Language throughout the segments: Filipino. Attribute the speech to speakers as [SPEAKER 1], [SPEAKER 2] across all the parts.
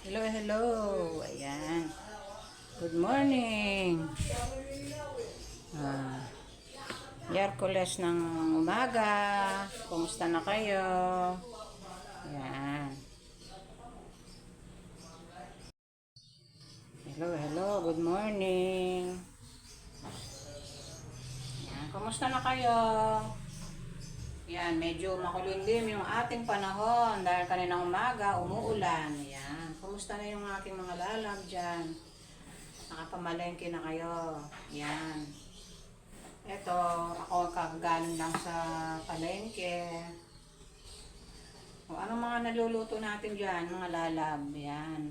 [SPEAKER 1] Hello, hello. Ayan. Good morning. Ah, Miyerkules ng umaga. Kumusta na kayo? Ayan. Hello, hello. Good morning. Ayan. Kumusta na kayo? Yan, medyo makulimlim yung ating panahon dahil kaninang umaga umuulan. Yan. Kumusta na yung aking mga lalab dyan? Nakapamalengke na kayo. Yan. Eto, ako kagaling lang sa palengke. O, anong mga naluluto natin dyan, mga lalab? Yan.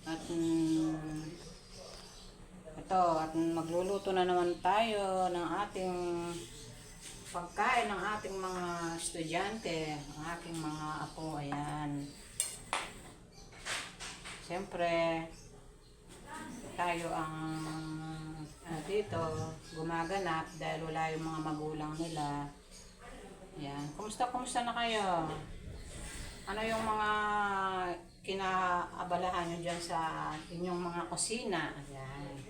[SPEAKER 1] At ito, at magluluto na naman tayo ng ating pagkain ng ating mga estudyante, ang aking mga apo. Ayan. Siyempre, tayo ang dito gumaganap dahil wala yung mga magulang nila. Yan. Kumusta na kayo? Ano yung mga kinaabalahan nyo dyan sa inyong mga kusina? Ayan.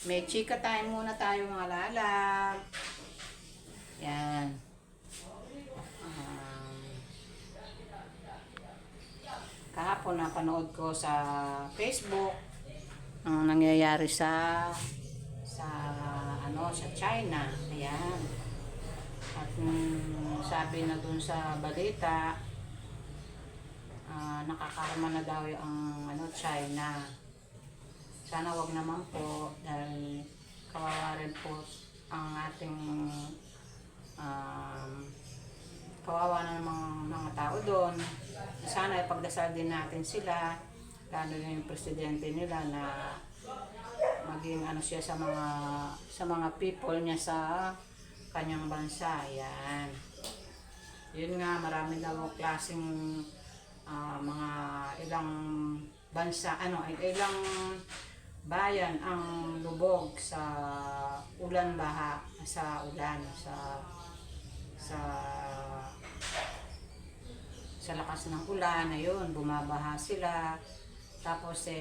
[SPEAKER 1] May chika time muna tayo mga lalab. Yan. Kahapon napanood ko sa Facebook ang nangyayari sa sa China. Ayan. At sabi na dun sa balita, nakakarama na daw yung China. Sana wag naman po dahil kawawa rin po ang ating kawawa na ng mga tao doon. Sana ipagdasal din natin sila, lalo yung presidente nila na maging siya sa mga people niya sa kanyang bansa. Yan. Yun nga, marami daw klaseng mga ilang bansa, ilang bayan ang lubog sa ulan baha, sa ulan, sa lakas ng ulan. Ayun, bumabaha sila. Tapos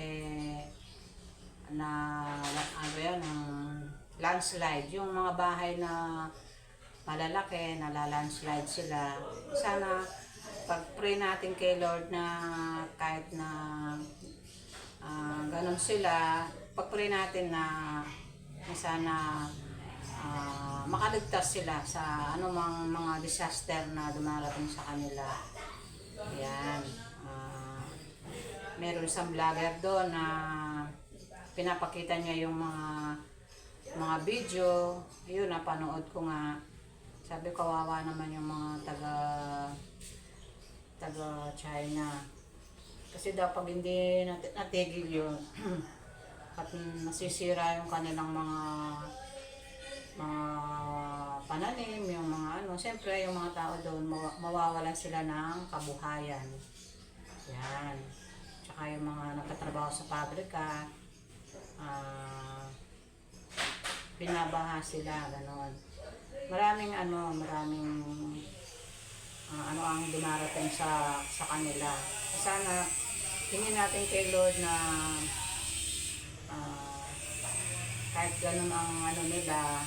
[SPEAKER 1] landslide, yung mga bahay na malalaki, nalalandslide sila. Sana pag-pray natin kay Lord na kahit na ganun sila, pag-pray natin na sana makaligtas sila sa anumang mga disaster na dumarating sa kanila. Ayan. Meron isang vlogger doon na pinapakita niya yung mga video. Ayun, napanood ko nga. Sabi, kawawa naman yung mga taga China. Kasi daw pag hindi natigil yun at nasisira yung kanilang mga pananim, yung mga siyempre yung mga tao doon mawawalan sila ng kabuhayan. Yan. Tsaka yung mga nagtatrabaho sa pabrika, binabaha sila, gano'n. Maraming ang dumarating sa kanila. Sana tingin natin kay Lord na kahit ganun ang nila,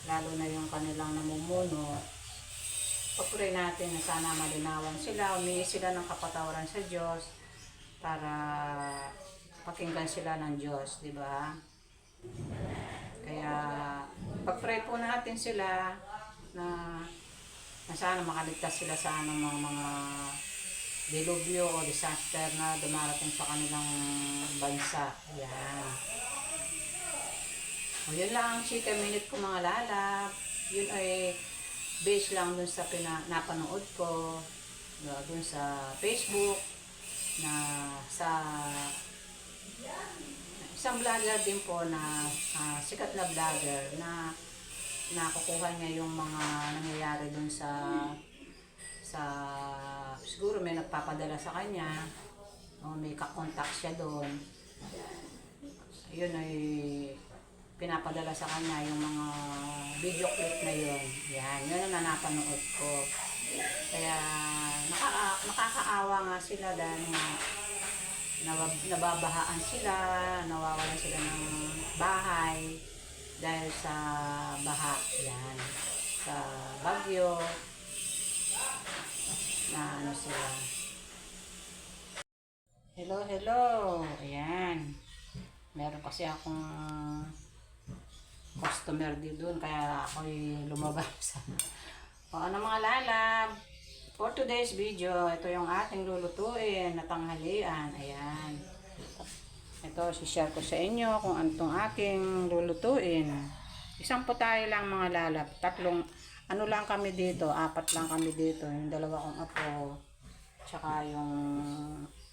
[SPEAKER 1] lalo na yung kanilang namumuno, pag-pray natin na sana malinawan sila, humingi sila ng kapatawaran sa Diyos para pakinggan sila ng Diyos, di ba? Kaya pag-pray po natin sila na sana makaligtas sila sa mga dilubyo o disaster na dumarating sa kanilang bansa. Yan. O yun lang ang chika minute ko mga lalap. Yun ay based lang dun sa napanood ko dun sa Facebook na sa isang vlogger din po na sikat na vlogger na nakukuha niya yung mga nangyayari dun siguro may nagpapadala sa kanya o may kakontak siya doon. Yun ay pinapadala sa kanya yung mga video clip na yun. Yan, yun ang napanood ko. Kaya nakakaawa nga sila dahil nga nababahaan sila, nawawalan sila ng bahay dahil sa baha. Yan, sa bagyo na ano sila. Hello, hello. Ayan. Meron kasi akong customer dito doon kaya ako'y lumabas. O ano mga lalab, for today's video, ito yung ating lulutuin na tanghalian. Ayan. Ito, share ko sa inyo kung anong aking lulutuin. Isang po tayo lang mga lalab. Tatlong, ano lang kami dito, 4 lang kami dito. Yung 2 kong apo, tsaka yung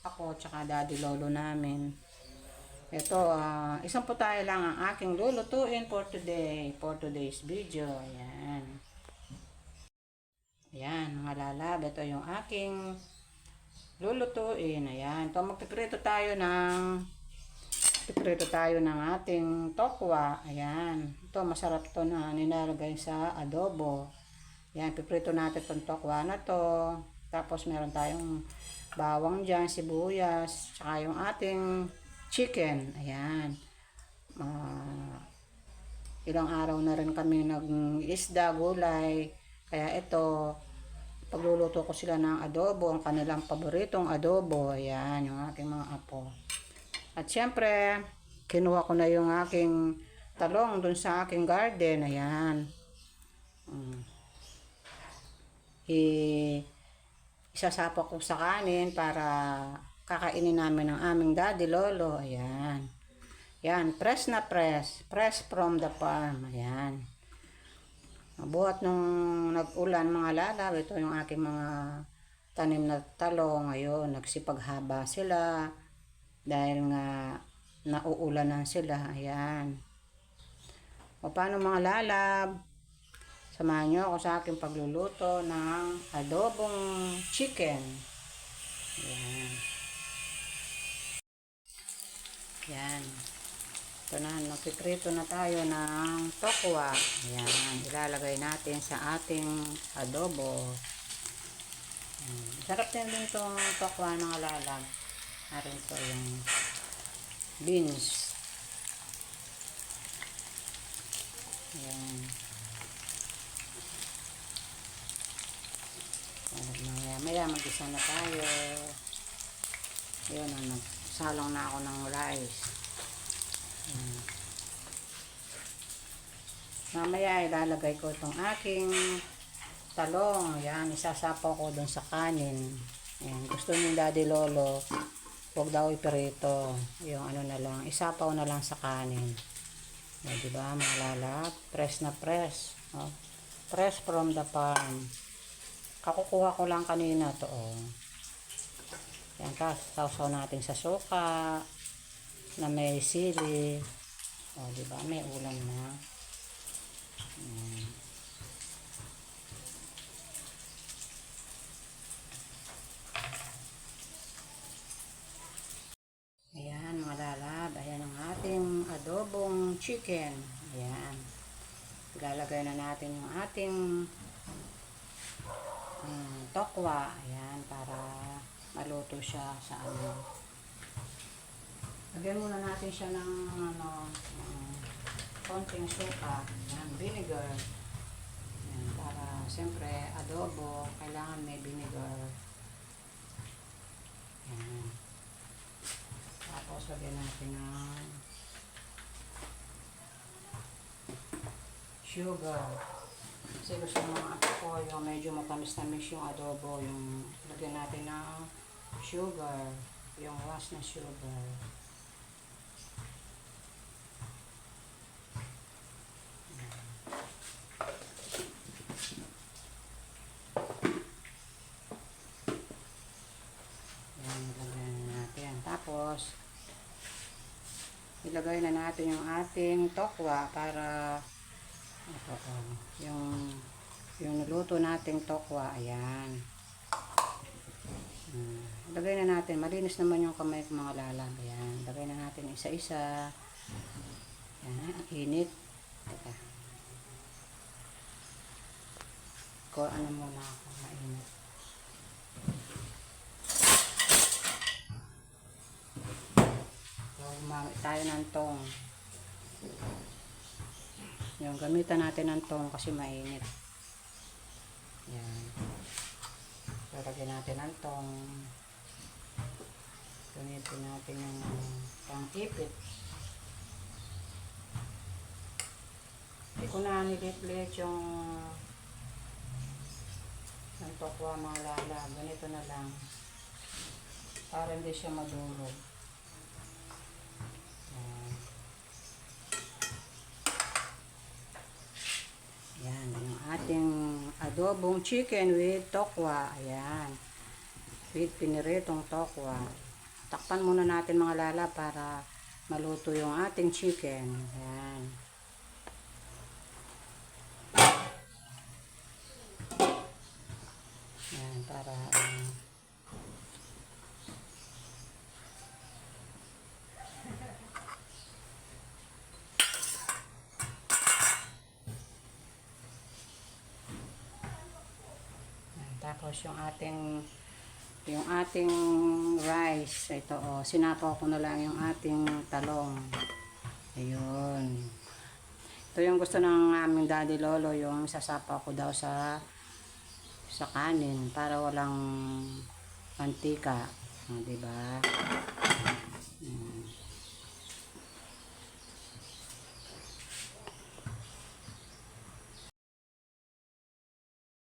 [SPEAKER 1] ako, tsaka daddy lolo namin. Ito, isang po tayo lang ang aking lulutuin for today, for today's video. Ayan. Ayan, mga lalab, ito yung aking lulutuin. Ayan, ito magpiprito tayo ng ating tokwa. Ayan, ito masarap to na nilalagay sa adobo. Ayan, piprito natin itong tokwa na to. Tapos meron tayong bawang dyan, sibuyas, tsaka yung ating chicken. Ayan. Ilang araw na rin kami nag-isda, gulay. Kaya ito, pagluluto ko sila ng adobo, ang kanilang paboritong adobo. Ayan, yung aking mga apo. At syempre, kinuha ko na yung aking talong dun sa aking garden. Ayan. Isasapa ko sa kanin para kakainin namin ng aming daddy lolo. Ayan. Yan, fresh na fresh. Fresh from the farm. Ayan. Buhat nung nag-ulan mga lalaw, ito yung aking mga tanim na talong. Ayun, nagsipaghaba sila dahil nga nauulanan sila. Ayan. O paano mga lalab? Samahan nyo ako sa aking pagluluto ng adobong chicken. Ayan. Yan. Ito na, nagpiprito na tayo ng tokwa. Ayan, ilalagay natin sa ating adobo. Sarap din itong tokwa ng alalag. Narin ito yung beans. Ayan. Maya mag-isa na tayo. Ayan, nagsalong na ako ng rice. Mamaya ilalagay ko itong aking talong. Ayan, isasapaw ko dun sa kanin. Ayan, gusto ni daddy lolo, huwag daw iprito. Yung ano na lang, isapaw na lang sa kanin. O, diba mga lalap? Fresh na fresh. O, fresh from the farm. Kakukuha ko lang kanina to. O. Yan, sausaw natin sa suka na may sili. O, diba? May ulam na. Ayan, mga lalab. Ayan ang ating adobong chicken. Ayan. Ilalagay na natin yung ating tokwa. Ayan, para maluto siya sa ano. Lagyan muna natin siya ng konting suka, yan, vinegar. Yan, para siyempre adobo, kailangan may vinegar. Yan. Tapos lagyan natin ng sugar. Kasi gusto ng mga apo ko yung medyo matamis-tamis yung adobo, yung lagyan natin ng sugar, yung wash na sugar. Tapos, ilagay na natin yung ating tokwa para yung niluto nating tokwa. Ayan. Ilagay na natin. Malinis naman yung kamay ko mga lalang. Ayan. Ilagay na natin isa-isa. Ang init. Teka. Ano muna ako, mainit. So, gumamit tayo ng tong. Yung gamitan natin ng tong kasi mainit. Yan. Lalagyan natin ng tong. Gamitin natin yung pang-ipit. Hindi ko na niliplit yung tokwa mga lala. Ganito na lang. Para hindi siya madurog. Yan, yung ating adobong chicken with tokwa. Ayan. With piniritong tokwa. Takpan muna natin mga lala para maluto yung ating chicken. Ayan. Ayan, para tapos yung ating rice, ito sinapaw ko na lang yung ating talong. Ayun. Ito yung gusto ng aming daddy lolo, yung sasapaw ko daw sa kanin para walang mantika, diba?